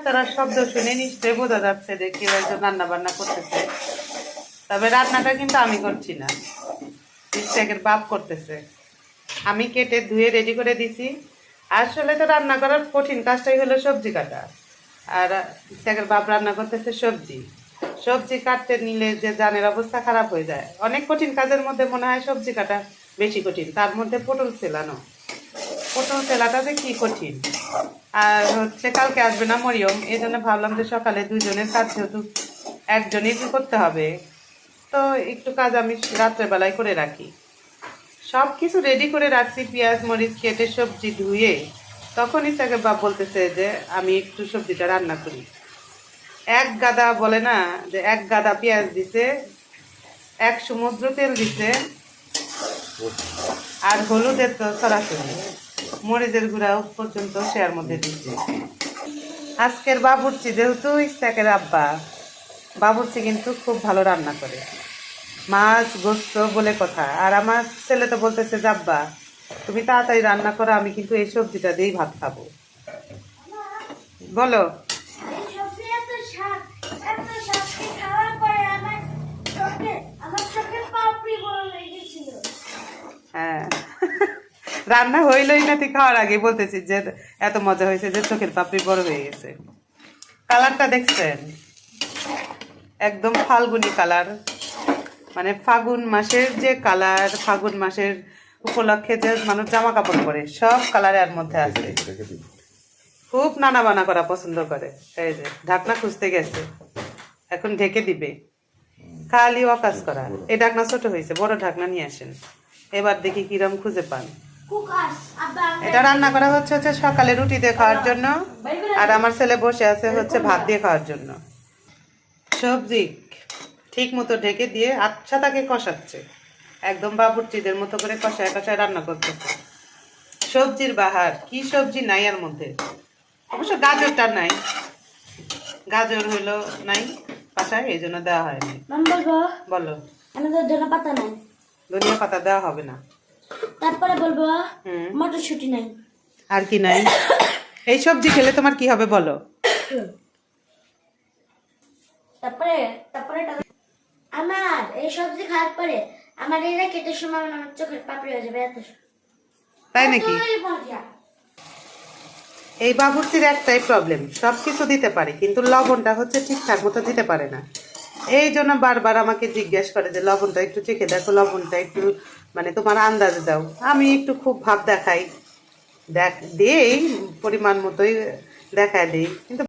তারা শব্দ শুনে নিশ্চয়ই বোঝা যাচ্ছে যে কেউ একজন রান্না বান্না করতেছে। তবে রান্নাটা কিন্তু আমি করছি না, ইস্তেকের বাপ করতেছে। আমি কেটে ধুয়ে রেডি করে দিছি। আসলে তো রান্না করার কঠিন কাজটাই হলো সবজি কাটা, আর ইস্তেকের বাপ রান্না করতেছে সবজি। সবজি কাটতে নিলে যে জানের অবস্থা খারাপ হয়ে যায়। অনেক কঠিন কাজের মধ্যে মনে হয় সবজি কাটা বেশি কঠিন, তার মধ্যে পটল সেলানো। পটল সেলাটা যে কি কঠিন। আর হচ্ছে কালকে আসবে না মরিয়ম, এই জন্য ভাবলাম যে সকালে দুজনের কাজ যেহেতু একজনই করতে হবে, তো একটু কাজ আমি রাত্রেবেলায় করে রাখি। সব কিছু রেডি করে রাখছি, পেঁয়াজ মরিচ কেটে সবজি ধুয়ে। তখনই তাকে বাপ বলতেছে যে আমি একটু সবজিটা রান্না করি। এক গাদা বলে না যে এক গাদা পেঁয়াজ দিছে, এক সমুদ্র তেল দিছে, আর হলুদের তো সরাসরি, মরিচের গুঁড়া পর্যন্ত শেয়ার মধ্যে দিচ্ছে। আজকের বাবুর্চি যেহেতু ইস্তাকের আব্বা, বাবুর্চি কিন্তু খুব ভালো রান্না করে, মাছ গোস্ত বলে কথা। আর আমার ছেলে তো বলতেছে যে আব্বা তুমি তাড়াতাড়ি রান্না করো, আমি কিন্তু এই সবজিটা দিয়েই ভাত খাবো। বলো। হ্যাঁ, রান্না হইলই না, তুই খাওয়ার আগে বলতেছিস যে এত মজা হয়েছে যে চোখের পাপড়ি বড় হয়ে গেছে। কালারটা দেখছেন, একদম ফাল্গুনি কালার, মানে ফাগুন মাসের যে কালার, ফাগুন মাসের উপলক্ষে যে মানুষ জামা কাপড় পরে সব কালারের মধ্যে আছে। খুব নানা বানা করা পছন্দ করে। এই যে ঢাকনা খুঁজতে গেছে, এখন ঢেকে দিবে, খালি অকাজ করা। এই ঢাকনা ছোট হয়েছে, বড় ঢাকনা নিয়ে আসেন, এবার দেখি কিরম খুঁজে পান। এটা রান্না করা হচ্ছে সকালে রুটি দিয়ে খাওয়ার জন্য, আর আমার ছেলে বসে আছে হচ্ছে ভাত দিয়ে খাওয়ার জন্য। সবজি ঠিক মতো ঢেকে দিয়ে আচ্ছা তাকে কষাচ্ছে, একদম বাবুর্চিদের মতো করে কষায় কষায় রান্না করতেছে। সবজির বাহার, কি সবজি নাই এর মধ্যে। অবশ্য গাজরটা নাই, গাজর হইলো নাই বাসায়, এই জন্য দেওয়া হয়নি। বলো। ধনিয়া পাতা নাই, ধনিয়া পাতা দেওয়া হবে না। তারপরে বলবো মটরশুঁটি নাই। আর কি নাই? এই সবজি খেলে তোমার কি হবে বলো? তারপরে তারপরে আমার এই সবজি খাওয়ার পরে আমার এরা কেটে সময় আমার চোখের পাপড়ি হয়ে যাবে। এত তাই নাকি? এই বাবুর্চির একটাই প্রবলেম, সব কিছু দিতে পারে কিন্তু লবণটা হচ্ছে ঠিকঠাক মতো দিতে পারে না। এই জন্য বারবার আমাকে জিজ্ঞেস করে যে লবণটা একটু চেখে দেখো, লবণটা একটু মানে তোমার আন্দাজ দাও। আমি একটু খুব ভাব দেখাই, দেই পরিমাণ মতোই দেখায় দিই, কিন্তু